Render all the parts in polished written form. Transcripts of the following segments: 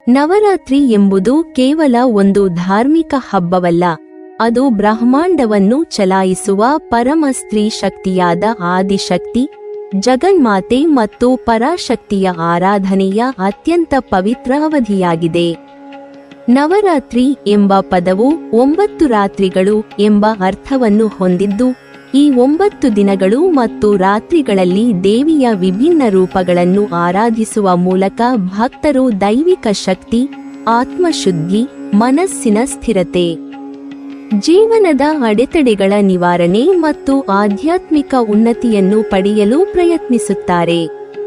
ನವರಾತ್ರಿ ಎಂಬುದು ಕೇವಲ ಒಂದು ಧಾರ್ಮಿಕ ಹಬ್ಬವಲ್ಲ, ಅದು ಬ್ರಹ್ಮಾಂಡವನ್ನು ಚಲಾಯಿಸುವ ಪರಮ ಸ್ತ್ರೀ ಶಕ್ತಿಯಾದ ಆದಿಶಕ್ತಿ, ಜಗನ್ಮಾತೆ ಮತ್ತು ಪರಾಶಕ್ತಿಯ ಆರಾಧನೆಯ ಅತ್ಯಂತ ಪವಿತ್ರ ಅವಧಿಯಾಗಿದೆ. ನವರಾತ್ರಿ ಎಂಬ ಪದವು 9 ರಾತ್ರಿಗಳು ಎಂಬ ಅರ್ಥವನ್ನು ಹೊಂದಿದ್ದು, ಈ 9 ದಿನಗಳು ಮತ್ತು ರಾತ್ರಿಗಳಲ್ಲಿ ದೇವಿಯ ವಿಭಿನ್ನ ರೂಪಗಳನ್ನು ಆರಾಧಿಸುವ ಮೂಲಕ ಭಕ್ತರು ದೈವಿಕ ಶಕ್ತಿ, ಆತ್ಮಶುದ್ಧಿ, ಮನಸ್ಸಿನ ಸ್ಥಿರತೆ, ಜೀವನದ ಅಡೆತಡೆಗಳ ನಿವಾರಣೆ ಮತ್ತು ಆಧ್ಯಾತ್ಮಿಕ ಉನ್ನತಿಯನ್ನು ಪಡೆಯಲು ಪ್ರಯತ್ನಿಸುತ್ತಾರೆ.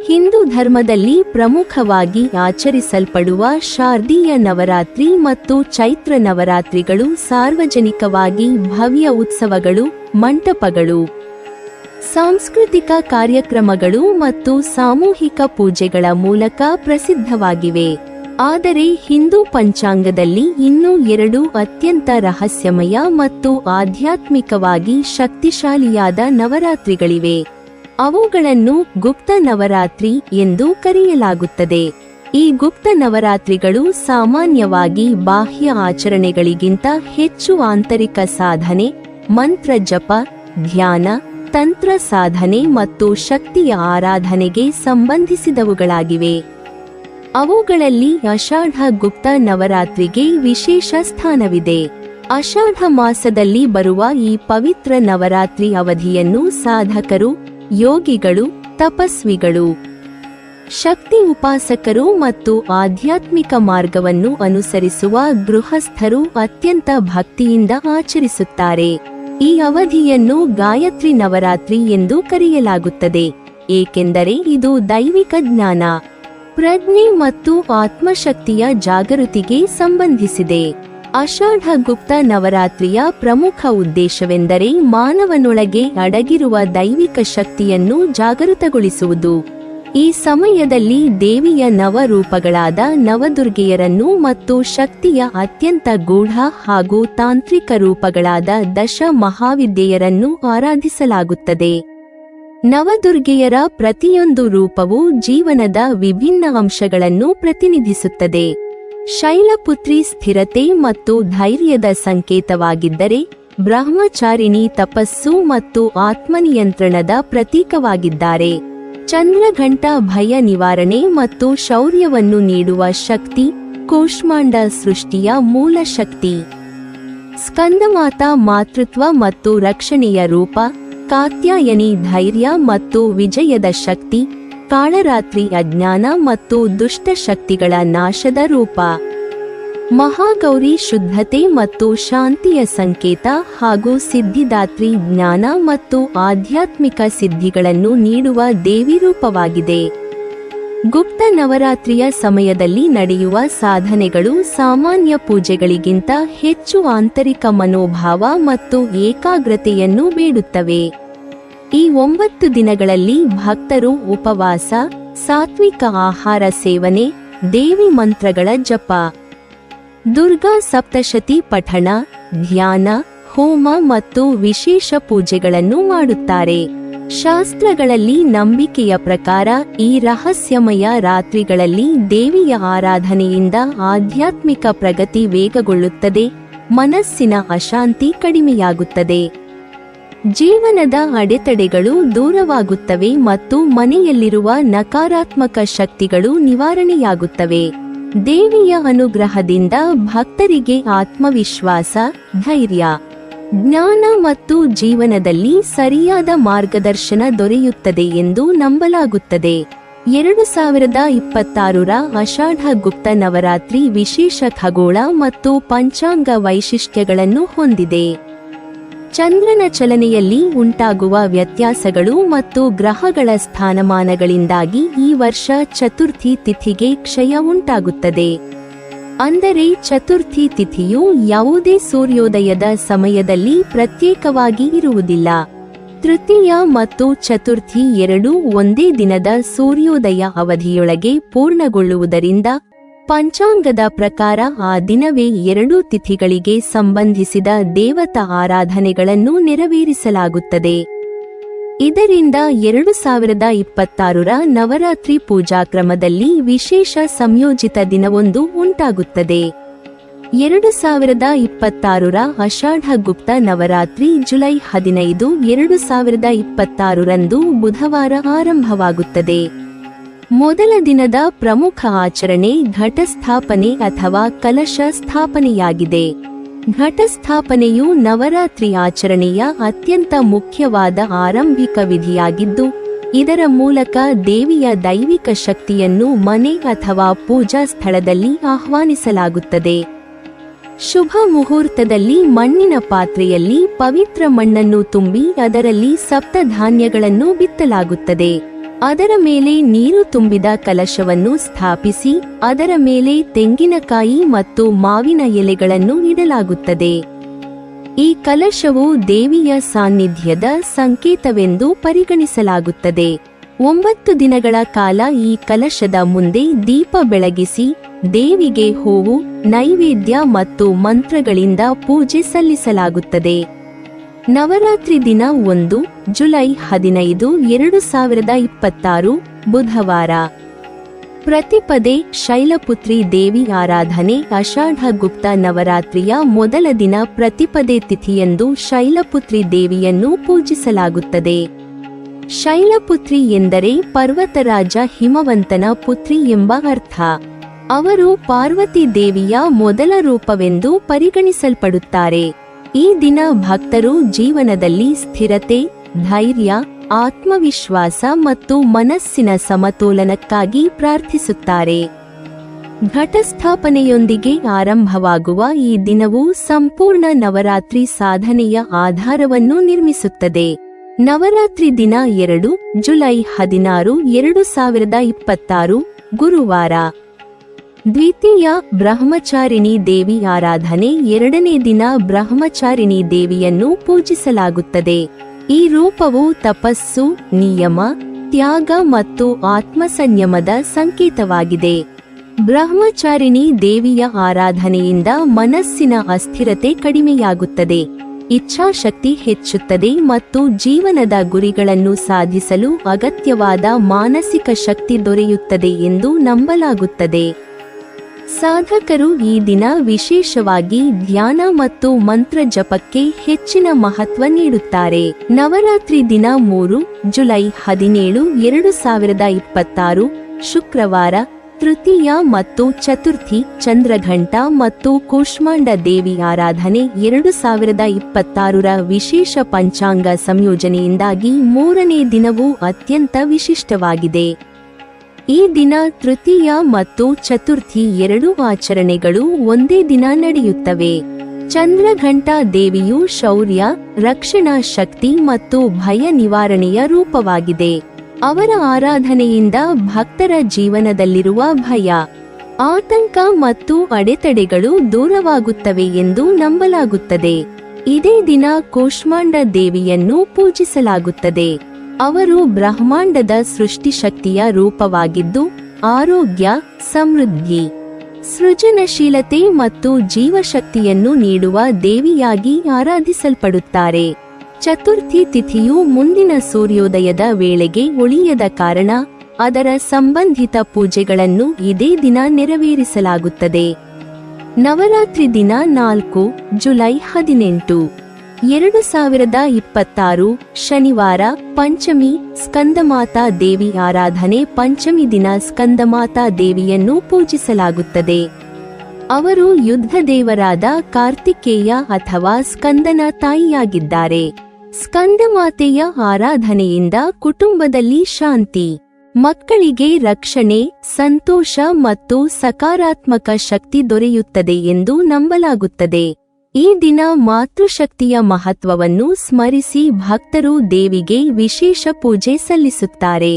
ಹಿಂದೂ ಧರ್ಮದಲ್ಲಿ ಪ್ರಮುಖವಾಗಿ ಆಚರಿಸಲ್ಪಡುವ ಶಾರದೀಯ ನವರಾತ್ರಿ ಮತ್ತು ಚೈತ್ರ ನವರಾತ್ರಿಗಳು ಸಾರ್ವಜನಿಕವಾಗಿ ಭವ್ಯ ಉತ್ಸವಗಳು, ಮಂಟಪಗಳು, ಸಾಂಸ್ಕೃತಿಕ ಕಾರ್ಯಕ್ರಮಗಳು ಮತ್ತು ಸಾಮೂಹಿಕ ಪೂಜೆಗಳ ಮೂಲಕ ಪ್ರಸಿದ್ಧವಾಗಿವೆ. ಆದರೆ ಹಿಂದೂ ಪಂಚಾಂಗದಲ್ಲಿ ಇನ್ನೂ 2 ಅತ್ಯಂತ ರಹಸ್ಯಮಯ ಮತ್ತು ಆಧ್ಯಾತ್ಮಿಕವಾಗಿ ಶಕ್ತಿಶಾಲಿಯಾದ ನವರಾತ್ರಿಗಳಿವೆ. ಅವುಗಳನ್ನು ಗುಪ್ತ ನವರಾತ್ರಿ ಎಂದು ಕರೆಯಲಾಗುತ್ತದೆ. ಈ ಗುಪ್ತ ನವರಾತ್ರಿಗಳು ಸಾಮಾನ್ಯವಾಗಿ ಬಾಹ್ಯ ಆಚರಣೆಗಳಿಗಿಂತ ಹೆಚ್ಚು ಆಂತರಿಕ ಸಾಧನೆ, ಮಂತ್ರ ಜಪ, ಧ್ಯಾನ, ತಂತ್ರ ಸಾಧನೆ ಮತ್ತು ಶಕ್ತಿಯ ಆರಾಧನೆಗೆ ಸಂಬಂಧಿಸಿದವುಗಳಾಗಿವೆ. ಅವುಗಳಲ್ಲಿ ಆಷಾಢ ಗುಪ್ತ ನವರಾತ್ರಿಗೆ ವಿಶೇಷ ಸ್ಥಾನವಿದೆ. ಆಷಾಢ ಮಾಸದಲ್ಲಿ ಬರುವ ಈ ಪವಿತ್ರ ನವರಾತ್ರಿ ಅವಧಿಯನ್ನು ಸಾಧಕರು, ಯೋಗಿಗಳು, ತಪಸ್ವಿಗಳು, ಶಕ್ತಿ ಉಪಾಸಕರು ಮತ್ತು ಆಧ್ಯಾತ್ಮಿಕ ಮಾರ್ಗವನ್ನು ಅನುಸರಿಸುವ ಗೃಹಸ್ಥರು ಅತ್ಯಂತ ಭಕ್ತಿಯಿಂದ ಆಚರಿಸುತ್ತಾರೆ. ಈ ಅವಧಿಯನ್ನು ಗಾಯತ್ರಿ ನವರಾತ್ರಿ ಎಂದು ಕರೆಯಲಾಗುತ್ತದೆ, ಏಕೆಂದರೆ ಇದು ದೈವಿಕ ಜ್ಞಾನ, ಪ್ರಜ್ಞೆ ಮತ್ತು ಆತ್ಮಶಕ್ತಿಯ ಜಾಗೃತಿಗೆ ಸಂಬಂಧಿಸಿದೆ. ಆಷಾಢ ಗುಪ್ತ ನವರಾತ್ರಿಯ ಪ್ರಮುಖ ಉದ್ದೇಶವೆಂದರೆ ಮಾನವನೊಳಗೆ ಅಡಗಿರುವ ದೈವಿಕ ಶಕ್ತಿಯನ್ನು ಜಾಗೃತಗೊಳಿಸುವುದು. ಈ ಸಮಯದಲ್ಲಿ ದೇವಿಯ ನವರೂಪಗಳಾದ ನವದುರ್ಗೆಯರನ್ನು ಮತ್ತು ಶಕ್ತಿಯ ಅತ್ಯಂತ ಗೂಢ ಹಾಗೂ ತಾಂತ್ರಿಕ ರೂಪಗಳಾದ ದಶ ಮಹಾವಿದ್ಯೆಯರನ್ನು ಆರಾಧಿಸಲಾಗುತ್ತದೆ. ನವದುರ್ಗೆಯರ ಪ್ರತಿಯೊಂದು ರೂಪವು ಜೀವನದ ವಿಭಿನ್ನ ಅಂಶಗಳನ್ನು ಪ್ರತಿನಿಧಿಸುತ್ತದೆ. ಶೈಲಪುತ್ರಿ ಸ್ಥಿರತೆ ಮತ್ತು ಧೈರ್ಯದ ಸಂಕೇತವಾಗಿದ್ದರೆ, ಬ್ರಹ್ಮಚಾರಿಣಿ ತಪಸ್ಸು ಮತ್ತು ಆತ್ಮನಿಯಂತ್ರಣದ ಪ್ರತೀಕವಾಗಿದ್ದಾರೆ. ಚಂದ್ರಘಂಟ ಭಯ ನಿವಾರಣೆ ಮತ್ತು ಶೌರ್ಯವನ್ನು ನೀಡುವ ಶಕ್ತಿ, ಕೂಷ್ಮಾಂಡ ಸೃಷ್ಟಿಯ ಮೂಲ ಶಕ್ತಿ. ಸ್ಕಂದಮಾತಾ ಮಾತೃತ್ವ ಮತ್ತು ರಕ್ಷಣೆಯ ರೂಪ, ಕಾತ್ಯಾಯನಿ ಧೈರ್ಯ ಮತ್ತು ವಿಜಯದ ಶಕ್ತಿ, ಕಾಳರಾತ್ರಿ ಅಜ್ಞಾನ ಮತ್ತು ದುಷ್ಟ ಶಕ್ತಿಗಳ ನಾಶದ ರೂಪ. ಮಹಾಗೌರಿ ಶುದ್ಧತೆ ಮತ್ತು ಶಾಂತಿಯ ಸಂಕೇತ ಹಾಗೂ ಸಿದ್ಧಿದಾತ್ರಿ ಜ್ಞಾನ ಮತ್ತು ಆಧ್ಯಾತ್ಮಿಕ ಸಿದ್ಧಿಗಳನ್ನು ನೀಡುವ ದೇವಿ ರೂಪವಾಗಿದೆ. ಗುಪ್ತ ನವರಾತ್ರಿಯ ಸಮಯದಲ್ಲಿ ನಡೆಯುವ ಸಾಧನೆಗಳು ಸಾಮಾನ್ಯ ಪೂಜೆಗಳಿಗಿಂತ ಹೆಚ್ಚು ಆಂತರಿಕ ಮನೋಭಾವ ಮತ್ತು ಏಕಾಗ್ರತೆಯನ್ನು ಬೇಡುತ್ತವೆ. ಈ 9 ದಿನಗಳಲ್ಲಿ ಭಕ್ತರು ಉಪವಾಸ, ಸಾತ್ವಿಕ ಆಹಾರ ಸೇವನೆ, ದೇವಿ ಮಂತ್ರಗಳ ಜಪ, ದುರ್ಗಾ ಸಪ್ತಶತಿ ಪಠಣ, ಧ್ಯಾನ, ಹೋಮ ಮತ್ತು ವಿಶೇಷ ಪೂಜೆಗಳನ್ನು ಮಾಡುತ್ತಾರೆ. ಶಾಸ್ತ್ರಗಳಲ್ಲಿ ನಂಬಿಕೆಯ ಪ್ರಕಾರ ಈ ರಹಸ್ಯಮಯ ರಾತ್ರಿಗಳಲ್ಲಿ ದೇವಿಯ ಆರಾಧನೆಯಿಂದ ಆಧ್ಯಾತ್ಮಿಕ ಪ್ರಗತಿ ವೇಗಗೊಳ್ಳುತ್ತದೆ, ಮನಸ್ಸಿನ ಅಶಾಂತಿ ಕಡಿಮೆಯಾಗುತ್ತದೆ, ಜೀವನದ ಅಡೆತಡೆಗಳು ದೂರವಾಗುತ್ತವೆ ಮತ್ತು ಮನೆಯಲ್ಲಿರುವ ನಕಾರಾತ್ಮಕ ಶಕ್ತಿಗಳು ನಿವಾರಣೆಯಾಗುತ್ತವೆ. ದೇವಿಯ ಅನುಗ್ರಹದಿಂದ ಭಕ್ತರಿಗೆ ಆತ್ಮವಿಶ್ವಾಸ, ಧೈರ್ಯ, ಜ್ಞಾನ ಮತ್ತು ಜೀವನದಲ್ಲಿ ಸರಿಯಾದ ಮಾರ್ಗದರ್ಶನ ದೊರೆಯುತ್ತದೆ ಎಂದು ನಂಬಲಾಗುತ್ತದೆ. 2026ರ ಆಷಾಢ ಗುಪ್ತ ನವರಾತ್ರಿ ವಿಶೇಷ ಖಗೋಳ ಮತ್ತು ಪಂಚಾಂಗ ವೈಶಿಷ್ಟ್ಯಗಳನ್ನು ಹೊಂದಿದೆ. ಚಂದ್ರನ ಚಲನೆಯಲ್ಲಿ ಉಂಟಾಗುವ ವ್ಯತ್ಯಾಸಗಳು ಮತ್ತು ಗ್ರಹಗಳ ಸ್ಥಾನಮಾನಗಳಿಂದಾಗಿ ಈ ವರ್ಷ ಚತುರ್ಥಿ ತಿಥಿಗೆ ಕ್ಷಯ ಉಂಟಾಗುತ್ತದೆ. ಅಂದರೆ ಚತುರ್ಥಿ ತಿಥಿಯು ಯಾವುದೇ ಸೂರ್ಯೋದಯದ ಸಮಯದಲ್ಲಿ ಪ್ರತ್ಯೇಕವಾಗಿ ಇರುವುದಿಲ್ಲ. ತೃತೀಯ ಮತ್ತು ಚತುರ್ಥಿ ಎರಡೂ ಒಂದೇ ದಿನದ ಸೂರ್ಯೋದಯ ಅವಧಿಯೊಳಗೆ ಪೂರ್ಣಗೊಳ್ಳುವುದರಿಂದ ಪಂಚಾಂಗದ ಪ್ರಕಾರ ಆ ದಿನವೇ 2 ತಿಥಿಗಳಿಗೆ ಸಂಬಂಧಿಸಿದ ದೇವತಾ ಆರಾಧನೆಗಳನ್ನು ನೆರವೇರಿಸಲಾಗುತ್ತದೆ. ಇದರಿಂದ 2026ರ ನವರಾತ್ರಿ ಪೂಜಾಕ್ರಮದಲ್ಲಿ ವಿಶೇಷ ಸಂಯೋಜಿತ ದಿನವೊಂದು ಉಂಟಾಗುತ್ತದೆ. 2026ರ ಆಷಾಢ ಗುಪ್ತ ನವರಾತ್ರಿ ಜುಲೈ 15, 2026ರಂದು ಬುಧವಾರ ಆರಂಭವಾಗುತ್ತದೆ. ಮೊದಲ ದಿನದ ಪ್ರಮುಖ ಆಚರಣೆ ಘಟಸ್ಥಾಪನೆ ಅಥವಾ ಕಲಶ ಸ್ಥಾಪನೆಯಾಗಿದೆ. ಘಟಸ್ಥಾಪನೆಯು ನವರಾತ್ರಿ ಆಚರಣೆಯ ಅತ್ಯಂತ ಮುಖ್ಯವಾದ ಆರಂಭಿಕ ವಿಧಿಯಾಗಿದ್ದು, ಇದರ ಮೂಲಕ ದೇವಿಯ ದೈವಿಕ ಶಕ್ತಿಯನ್ನು ಮನೆ ಅಥವಾ ಪೂಜಾ ಸ್ಥಳದಲ್ಲಿ ಆಹ್ವಾನಿಸಲಾಗುತ್ತದೆ. ಶುಭ ಮುಹೂರ್ತದಲ್ಲಿ ಮಣ್ಣಿನ ಪಾತ್ರೆಯಲ್ಲಿ ಪವಿತ್ರ ಮಣ್ಣನ್ನು ತುಂಬಿ ಅದರಲ್ಲಿ ಸಪ್ತಧಾನ್ಯಗಳನ್ನು ಬಿತ್ತಲಾಗುತ್ತದೆ. ಅದರ ಮೇಲೆ ನೀರು ತುಂಬಿದ ಕಲಶವನ್ನು ಸ್ಥಾಪಿಸಿ ಅದರ ಮೇಲೆ ತೆಂಗಿನಕಾಯಿ ಮತ್ತು ಮಾವಿನ ಎಲೆಗಳನ್ನು ಇಡಲಾಗುತ್ತದೆ. ಈ ಕಲಶವು ದೇವಿಯ ಸಾನ್ನಿಧ್ಯದ ಸಂಕೇತವೆಂದು ಪರಿಗಣಿಸಲಾಗುತ್ತದೆ. 9 ದಿನಗಳ ಕಾಲ ಈ ಕಲಶದ ಮುಂದೆ ದೀಪ ಬೆಳಗಿಸಿ ದೇವಿಗೆ ಹೂವು, ನೈವೇದ್ಯ ಮತ್ತು ಮಂತ್ರಗಳಿಂದ ಪೂಜೆ ಸಲ್ಲಿಸಲಾಗುತ್ತದೆ. ನವರಾತ್ರಿ ದಿನ 1 ಜುಲೈ 15, 2026 ಬುಧವಾರ. ಪ್ರತಿಪದೆ ಶೈಲಪುತ್ರಿ ದೇವಿ ಆರಾಧನೆ. ಆಷಾಢ ಗುಪ್ತ ನವರಾತ್ರಿಯ ಮೊದಲ ದಿನ ಪ್ರತಿಪದೆ ತಿಥಿಯಂದು ಶೈಲಪುತ್ರಿ ದೇವಿಯನ್ನು ಪೂಜಿಸಲಾಗುತ್ತದೆ. ಶೈಲಪುತ್ರಿ ಎಂದರೆ ಪರ್ವತರಾಜ ಹಿಮವಂತನ ಪುತ್ರಿ ಎಂಬ ಅರ್ಥ. ಅವರು ಪಾರ್ವತಿ ದೇವಿಯ ಮೊದಲ ರೂಪವೆಂದು ಪರಿಗಣಿಸಲ್ಪಡುತ್ತಾರೆ. ಈ ದಿನ ಭಕ್ತರು ಜೀವನದಲ್ಲಿ ಸ್ಥಿರತೆ, ಧೈರ್ಯ, ಆತ್ಮವಿಶ್ವಾಸ ಮತ್ತು ಮನಸ್ಸಿನ ಸಮತೋಲನಕ್ಕಾಗಿ ಪ್ರಾರ್ಥಿಸುತ್ತಾರೆ. ಘಟಸ್ಥಾಪನೆಯೊಂದಿಗೆ ಆರಂಭವಾಗುವ ಈ ದಿನವು ಸಂಪೂರ್ಣ ನವರಾತ್ರಿ ಸಾಧನೆಯ ಆಧಾರವನ್ನು ನಿರ್ಮಿಸುತ್ತದೆ. ನವರಾತ್ರಿ ದಿನ 2 ಜುಲೈ 16, 2026 ಗುರುವಾರ. ದ್ವಿತೀಯ ಬ್ರಹ್ಮಚಾರಿಣಿ ದೇವಿ ಆರಾಧನೆ. 2ನೇ ದಿನ ಬ್ರಹ್ಮಚಾರಿಣಿ ದೇವಿಯನ್ನು ಪೂಜಿಸಲಾಗುತ್ತದೆ. ಈ ರೂಪವು ತಪಸ್ಸು, ನಿಯಮ, ತ್ಯಾಗ ಮತ್ತು ಆತ್ಮಸಂಯಮದ ಸಂಕೇತವಾಗಿದೆ. ಬ್ರಹ್ಮಚಾರಿಣಿ ದೇವಿಯ ಆರಾಧನೆಯಿಂದ ಮನಸ್ಸಿನ ಅಸ್ಥಿರತೆ ಕಡಿಮೆಯಾಗುತ್ತದೆ, ಇಚ್ಛಾಶಕ್ತಿ ಹೆಚ್ಚುತ್ತದೆ ಮತ್ತು ಜೀವನದ ಗುರಿಗಳನ್ನು ಸಾಧಿಸಲು ಅಗತ್ಯವಾದ ಮಾನಸಿಕ ಶಕ್ತಿ ದೊರೆಯುತ್ತದೆ ಎಂದು ನಂಬಲಾಗುತ್ತದೆ. ಸಾಧಕರು ಈ ದಿನ ವಿಶೇಷವಾಗಿ ಧ್ಯಾನ ಮತ್ತು ಮಂತ್ರ ಜಪಕ್ಕೆ ಹೆಚ್ಚಿನ ಮಹತ್ವ ನೀಡುತ್ತಾರೆ. ನವರಾತ್ರಿ ದಿನ 3 ಜುಲೈ 17, 2026 ಶುಕ್ರವಾರ. ತೃತೀಯ ಮತ್ತು ಚತುರ್ಥಿ ಚಂದ್ರಘಂಟ ಮತ್ತು ಕೂಷ್ಮಾಂಡ ದೇವಿ ಆರಾಧನೆ. 2026ರ ವಿಶೇಷ ಪಂಚಾಂಗ ಸಂಯೋಜನೆಯಿಂದಾಗಿ 3ನೇ ದಿನವೂ ಅತ್ಯಂತ ವಿಶಿಷ್ಟವಾಗಿದೆ. ಈ ದಿನ ತೃತೀಯ ಮತ್ತು ಚತುರ್ಥಿ ಎರಡೂ ಆಚರಣೆಗಳು ಒಂದೇ ದಿನ ನಡೆಯುತ್ತವೆ. ಚಂದ್ರಘಂಟಾ ದೇವಿಯು ಶೌರ್ಯ, ರಕ್ಷಣಾ ಶಕ್ತಿ ಮತ್ತು ಭಯ ನಿವಾರಣೆಯ ರೂಪವಾಗಿದೆ. ಅವರ ಆರಾಧನೆಯಿಂದ ಭಕ್ತರ ಜೀವನದಲ್ಲಿರುವ ಭಯ, ಆತಂಕ ಮತ್ತು ಅಡೆತಡೆಗಳು ದೂರವಾಗುತ್ತವೆ ಎಂದು ನಂಬಲಾಗುತ್ತದೆ. ಇದೇ ದಿನ ಕೂಷ್ಮಾಂಡ ದೇವಿಯನ್ನು ಪೂಜಿಸಲಾಗುತ್ತದೆ. ಅವರು ಬ್ರಹ್ಮಾಂಡದ ಸೃಷ್ಟಿಶಕ್ತಿಯ ರೂಪವಾಗಿದ್ದು, ಆರೋಗ್ಯ, ಸಮೃದ್ಧಿ, ಸೃಜನಶೀಲತೆ ಮತ್ತು ಜೀವಶಕ್ತಿಯನ್ನು ನೀಡುವ ದೇವಿಯಾಗಿ ಆರಾಧಿಸಲ್ಪಡುತ್ತಾರೆ. ಚತುರ್ಥಿ ತಿಥಿಯು ಮುಂದಿನ ಸೂರ್ಯೋದಯದ ವೇಳೆಗೆ ಉಳಿಯದ ಕಾರಣ ಅದರ ಸಂಬಂಧಿತ ಪೂಜೆಗಳನ್ನು ಇದೇ ದಿನ ನೆರವೇರಿಸಲಾಗುತ್ತದೆ. ನವರಾತ್ರಿ ದಿನ 4 ಜುಲೈ 18, 2026 ಶನಿವಾರ. ಪಂಚಮಿ ಸ್ಕಂದಮಾತಾ ದೇವಿ ಆರಾಧನೆ. ಪಂಚಮಿ ದಿನ ಸ್ಕಂದಮಾತಾ ದೇವಿಯನ್ನು ಪೂಜಿಸಲಾಗುತ್ತದೆ. ಅವರು ಯುದ್ಧ ದೇವರಾದ ಕಾರ್ತಿಕೇಯ ಅಥವಾ ಸ್ಕಂದನ ತಾಯಿಯಾಗಿದ್ದಾರೆ. ಸ್ಕಂದಮಾತೆಯ ಆರಾಧನೆಯಿಂದ ಕುಟುಂಬದಲ್ಲಿ ಶಾಂತಿ, ಮಕ್ಕಳಿಗೆ ರಕ್ಷಣೆ, ಸಂತೋಷ ಮತ್ತು ಸಕಾರಾತ್ಮಕ ಶಕ್ತಿ ದೊರೆಯುತ್ತದೆ ಎಂದು ನಂಬಲಾಗುತ್ತದೆ. ಈ ದಿನ ಮಾತೃಶಕ್ತಿಯ ಮಹತ್ವವನ್ನು ಸ್ಮರಿಸಿ ಭಕ್ತರು ದೇವಿಗೆ ವಿಶೇಷ ಪೂಜೆ ಸಲ್ಲಿಸುತ್ತಾರೆ.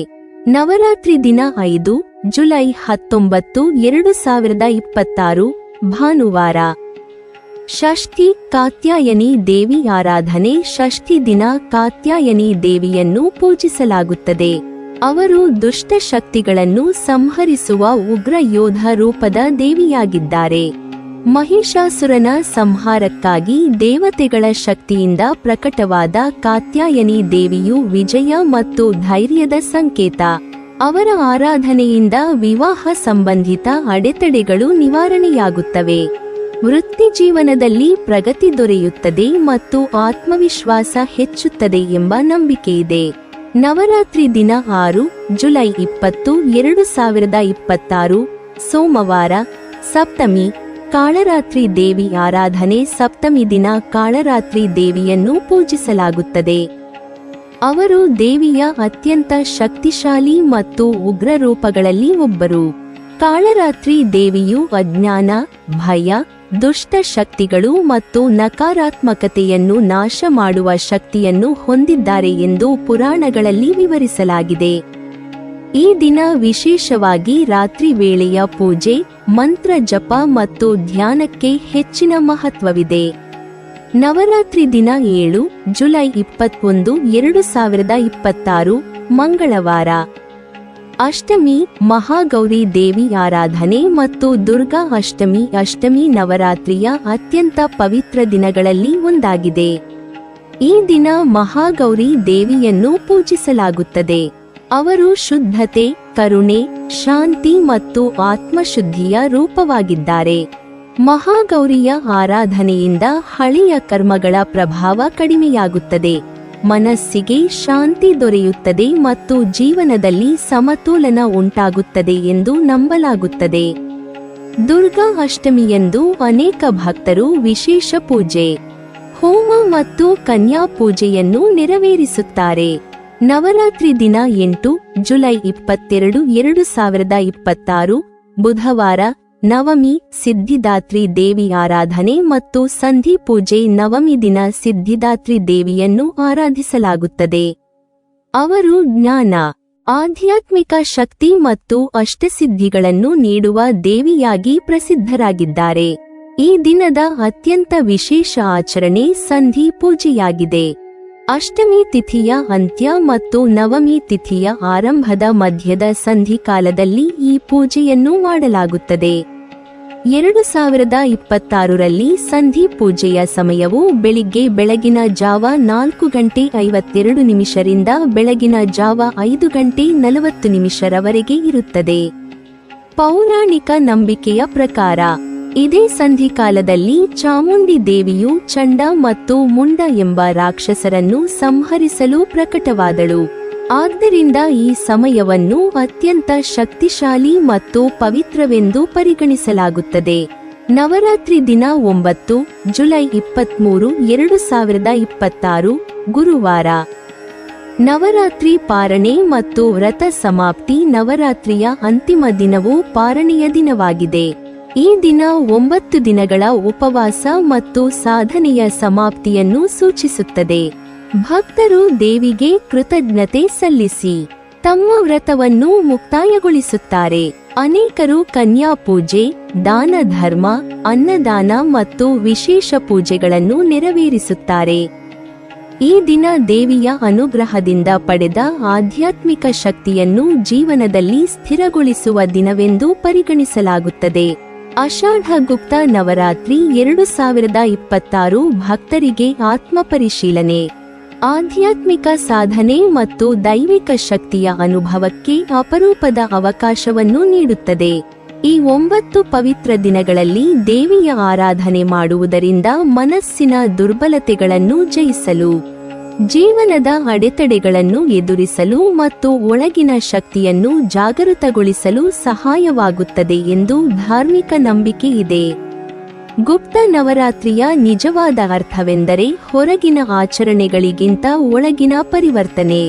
ನವರಾತ್ರಿ ದಿನ 5 ಜುಲೈ 19, 2026 ಭಾನುವಾರ. ಷಷ್ಠಿ ಕಾತ್ಯಾಯನಿ ದೇವಿ ಆರಾಧನೆ. ಷಷ್ಠಿ ದಿನ ಕಾತ್ಯಾಯನಿ ದೇವಿಯನ್ನು ಪೂಜಿಸಲಾಗುತ್ತದೆ. ಅವರು ದುಷ್ಟ ಶಕ್ತಿಗಳನ್ನು ಸಂಹರಿಸುವ ಉಗ್ರ ಯೋಧ ರೂಪದ ದೇವಿಯಾಗಿದ್ದಾರೆ. ಮಹಿಷಾಸುರನ ಸಂಹಾರಕ್ಕಾಗಿ ದೇವತೆಗಳ ಶಕ್ತಿಯಿಂದ ಪ್ರಕಟವಾದ ಕಾತ್ಯಾಯನಿ ದೇವಿಯು ವಿಜಯ ಮತ್ತು ಧೈರ್ಯದ ಸಂಕೇತ. ಅವರ ಆರಾಧನೆಯಿಂದ ವಿವಾಹ ಸಂಬಂಧಿತ ಅಡೆತಡೆಗಳು ನಿವಾರಣೆಯಾಗುತ್ತವೆ. ವೃತ್ತಿ ಜೀವನದಲ್ಲಿ ಪ್ರಗತಿ ದೊರೆಯುತ್ತದೆ ಮತ್ತು ಆತ್ಮವಿಶ್ವಾಸ ಹೆಚ್ಚುತ್ತದೆ ಎಂಬ ನಂಬಿಕೆಯಿದೆ. ನವರಾತ್ರಿ ದಿನ 6 ಜುಲೈ 20, 2026 ಸೋಮವಾರ, ಸಪ್ತಮಿ. ಕಾಳರಾತ್ರಿ ದೇವಿ ಆರಾಧನೆ. ಸಪ್ತಮಿ ದಿನ ಕಾಳರಾತ್ರಿ ದೇವಿಯನ್ನು ಪೂಜಿಸಲಾಗುತ್ತದೆ. ಅವರು ದೇವಿಯ ಅತ್ಯಂತ ಶಕ್ತಿಶಾಲಿ ಮತ್ತು ಉಗ್ರ ರೂಪಗಳಲ್ಲಿ ಒಬ್ಬರು. ಕಾಳರಾತ್ರಿ ದೇವಿಯು ಅಜ್ಞಾನ, ಭಯ, ದುಷ್ಟ ಶಕ್ತಿಗಳು ಮತ್ತು ನಕಾರಾತ್ಮಕತೆಯನ್ನು ನಾಶ ಮಾಡುವ ಶಕ್ತಿಯನ್ನು ಹೊಂದಿದ್ದಾರೆ ಎಂದು ಪುರಾಣಗಳಲ್ಲಿ ವಿವರಿಸಲಾಗಿದೆ. ಈ ದಿನ ವಿಶೇಷವಾಗಿ ರಾತ್ರಿ ವೇಳೆಯ ಪೂಜೆ, ಮಂತ್ರ ಜಪ ಮತ್ತು ಧ್ಯಾನಕ್ಕೆ ಹೆಚ್ಚಿನ ಮಹತ್ವವಿದೆ. ನವರಾತ್ರಿ ದಿನ 7 ಜುಲೈ 21, 2026 ಮಂಗಳವಾರ. ಅಷ್ಟಮಿ ಮಹಾಗೌರಿ ದೇವಿ ಆರಾಧನೆ ಮತ್ತು ದುರ್ಗಾ ಅಷ್ಟಮಿ. ಅಷ್ಟಮಿ ನವರಾತ್ರಿಯ ಅತ್ಯಂತ ಪವಿತ್ರ ದಿನಗಳಲ್ಲಿ ಒಂದಾಗಿದೆ. ಈ ದಿನ ಮಹಾಗೌರಿ ದೇವಿಯನ್ನು ಪೂಜಿಸಲಾಗುತ್ತದೆ. ಅವರು ಶುದ್ಧತೆ, ಕರುಣೆ, ಶಾಂತಿ ಮತ್ತು ಆತ್ಮಶುದ್ಧಿಯ ರೂಪವಾಗಿದ್ದಾರೆ. ಮಹಾಗೌರಿಯ ಆರಾಧನೆಯಿಂದ ಹಳೆಯ ಕರ್ಮಗಳ ಪ್ರಭಾವ ಕಡಿಮೆಯಾಗುತ್ತದೆ, ಮನಸ್ಸಿಗೆ ಶಾಂತಿ ದೊರೆಯುತ್ತದೆ ಮತ್ತು ಜೀವನದಲ್ಲಿ ಸಮತೋಲನ ಉಂಟಾಗುತ್ತದೆ ಎಂದು ನಂಬಲಾಗುತ್ತದೆ. ದುರ್ಗಾ ಅಷ್ಟಮಿಯಂದು ಅನೇಕ ಭಕ್ತರು ವಿಶೇಷ ಪೂಜೆ, ಹೋಮ ಮತ್ತು ಕನ್ಯಾ ಪೂಜೆಯನ್ನು ನೆರವೇರಿಸುತ್ತಾರೆ. ನವರಾತ್ರಿ ದಿನ 8 ಜುಲೈ 22, 2026 ಬುಧವಾರ. ನವಮಿ ಸಿದ್ಧಿದಾತ್ರಿ ದೇವಿ ಆರಾಧನೆ ಮತ್ತು ಸಂಧಿ ಪೂಜೆ. ನವಮಿ ದಿನ ಸಿದ್ಧಿದಾತ್ರಿ ದೇವಿಯನ್ನು ಆರಾಧಿಸಲಾಗುತ್ತದೆ. ಅವರು ಜ್ಞಾನ, ಆಧ್ಯಾತ್ಮಿಕ ಶಕ್ತಿ ಮತ್ತು ಅಷ್ಟಸಿದ್ಧಿಗಳನ್ನು ನೀಡುವ ದೇವಿಯಾಗಿ ಪ್ರಸಿದ್ಧರಾಗಿದ್ದಾರೆ. ಈ ದಿನದ ಅತ್ಯಂತ ವಿಶೇಷ ಆಚರಣೆ ಸಂಧಿ ಪೂಜೆಯಾಗಿದೆ. ಅಷ್ಟಮಿ ತಿಥಿಯ ಅಂತ್ಯ ಮತ್ತು ನವಮಿ ತಿಥಿಯ ಆರಂಭದ ಮಧ್ಯದ ಸಂಧಿಕಾಲದಲ್ಲಿ ಈ ಪೂಜೆಯನ್ನು ಮಾಡಲಾಗುತ್ತದೆ. 2026ರಲ್ಲಿ ಸಂಧಿ ಪೂಜೆಯ ಸಮಯವು ಬೆಳಗಿನ ಜಾವ 4:52 ರಿಂದ ಬೆಳಗಿನ ಜಾವ 5:40 ರವರೆಗೆ ಇರುತ್ತದೆ. ಪೌರಾಣಿಕ ನಂಬಿಕೆಯ ಪ್ರಕಾರ ಇದೇ ಸಂಧಿಕಾಲದಲ್ಲಿ ಚಾಮುಂಡಿ ದೇವಿಯು ಚಂಡ ಮತ್ತು ಮುಂಡ ಎಂಬ ರಾಕ್ಷಸರನ್ನು ಸಂಹರಿಸಲು ಪ್ರಕಟವಾದಳು. ಆದ್ದರಿಂದ ಈ ಸಮಯವನ್ನು ಅತ್ಯಂತ ಶಕ್ತಿಶಾಲಿ ಮತ್ತು ಪವಿತ್ರವೆಂದು ಪರಿಗಣಿಸಲಾಗುತ್ತದೆ. ನವರಾತ್ರಿ ದಿನ 9 ಜುಲೈ 23, 2026 ಗುರುವಾರ. ನವರಾತ್ರಿ ಪಾರಣೆ ಮತ್ತು ವ್ರತ ಸಮಾಪ್ತಿ. ನವರಾತ್ರಿಯ ಅಂತಿಮ ದಿನವು ಪಾರಣೆಯ ದಿನವಾಗಿದೆ. ಈ ದಿನ 9 ದಿನಗಳ ಉಪವಾಸ ಮತ್ತು ಸಾಧನೆಯ ಸಮಾಪ್ತಿಯನ್ನು ಸೂಚಿಸುತ್ತದೆ. ಭಕ್ತರು ದೇವಿಗೆ ಕೃತಜ್ಞತೆ ಸಲ್ಲಿಸಿ ತಮ್ಮ ವ್ರತವನ್ನು ಮುಕ್ತಾಯಗೊಳಿಸುತ್ತಾರೆ. ಅನೇಕರು ಕನ್ಯಾ ಪೂಜೆ, ದಾನ ಧರ್ಮ, ಅನ್ನದಾನ ಮತ್ತು ವಿಶೇಷ ಪೂಜೆಗಳನ್ನು ನೆರವೇರಿಸುತ್ತಾರೆ. ಈ ದಿನ ದೇವಿಯ ಅನುಗ್ರಹದಿಂದ ಪಡೆದ ಆಧ್ಯಾತ್ಮಿಕ ಶಕ್ತಿಯನ್ನು ಜೀವನದಲ್ಲಿ ಸ್ಥಿರಗೊಳಿಸುವ ದಿನವೆಂದು ಪರಿಗಣಿಸಲಾಗುತ್ತದೆ. ಆಷಾಢ ಗುಪ್ತ ನವರಾತ್ರಿ 2026 ಭಕ್ತರಿಗೆ ಆತ್ಮಪರಿಶೀಲನೆ, ಆಧ್ಯಾತ್ಮಿಕ ಸಾಧನೆ ಮತ್ತು ದೈವಿಕ ಶಕ್ತಿಯ ಅನುಭವಕ್ಕೆ ಅಪರೂಪದ ಅವಕಾಶವನ್ನು ನೀಡುತ್ತದೆ. ಈ 9 ಪವಿತ್ರ ದಿನಗಳಲ್ಲಿ ದೇವಿಯ ಆರಾಧನೆ ಮಾಡುವುದರಿಂದ ಮನಸ್ಸಿನ ದುರ್ಬಲತೆಗಳನ್ನು ಜಯಿಸಲು, ಜೀವನದ ಅಡೆತಡೆಗಳನ್ನು ಎದುರಿಸಲು ಮತ್ತು ಒಳಗಿನ ಶಕ್ತಿಯನ್ನು ಜಾಗೃತಗೊಳಿಸಲು ಸಹಾಯವಾಗುತ್ತದೆ ಎಂದು ಧಾರ್ಮಿಕ ನಂಬಿಕೆ ಇದೆ. ಗುಪ್ತ ನವರಾತ್ರಿಯ ನಿಜವಾದ ಅರ್ಥವೆಂದರೆ ಹೊರಗಿನ ಆಚರಣೆಗಳಿಗಿಂತ ಒಳಗಿನ ಪರಿವರ್ತನೆ.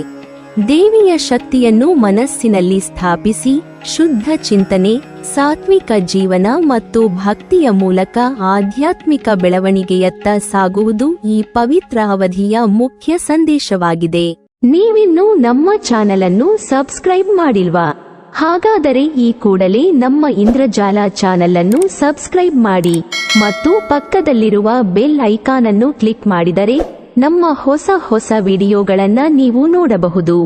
ದೇವಿಯ ಶಕ್ತಿಯನ್ನು ಮನಸ್ಸಿನಲ್ಲಿ ಸ್ಥಾಪಿಸಿ ಶುದ್ಧ ಚಿಂತನೆ, ಸಾತ್ವಿಕ ಜೀವನ ಮತ್ತು ಭಕ್ತಿಯ ಮೂಲಕ ಆಧ್ಯಾತ್ಮಿಕ ಬೆಳವಣಿಗೆಯತ್ತ ಸಾಗುವುದು ಈ ಪವಿತ್ರ ಅವಧಿಯ ಮುಖ್ಯ ಸಂದೇಶವಾಗಿದೆ. ನೀವಿನ್ನೂ ನಮ್ಮ ಚಾನೆಲ್ ಅನ್ನು ಸಬ್ಸ್ಕ್ರೈಬ್ ಮಾಡಿಲ್ವಾ? ಹಾಗಾದರೆ ಈ ಕೂಡಲೇ ನಮ್ಮ ಇಂದ್ರಜಾಲ ಚಾನೆಲ್ ಅನ್ನು ಸಬ್ಸ್ಕ್ರೈಬ್ ಮಾಡಿ ಮತ್ತು ಪಕ್ಕದಲ್ಲಿರುವ ಬೆಲ್ ಐಕಾನ್ ಅನ್ನು ಕ್ಲಿಕ್ ಮಾಡಿದರೆ ನಮ್ಮ ಹೊಸ ವಿಡಿಯೋಗಳನ್ನು ನೀವು ನೋಡಬಹುದು.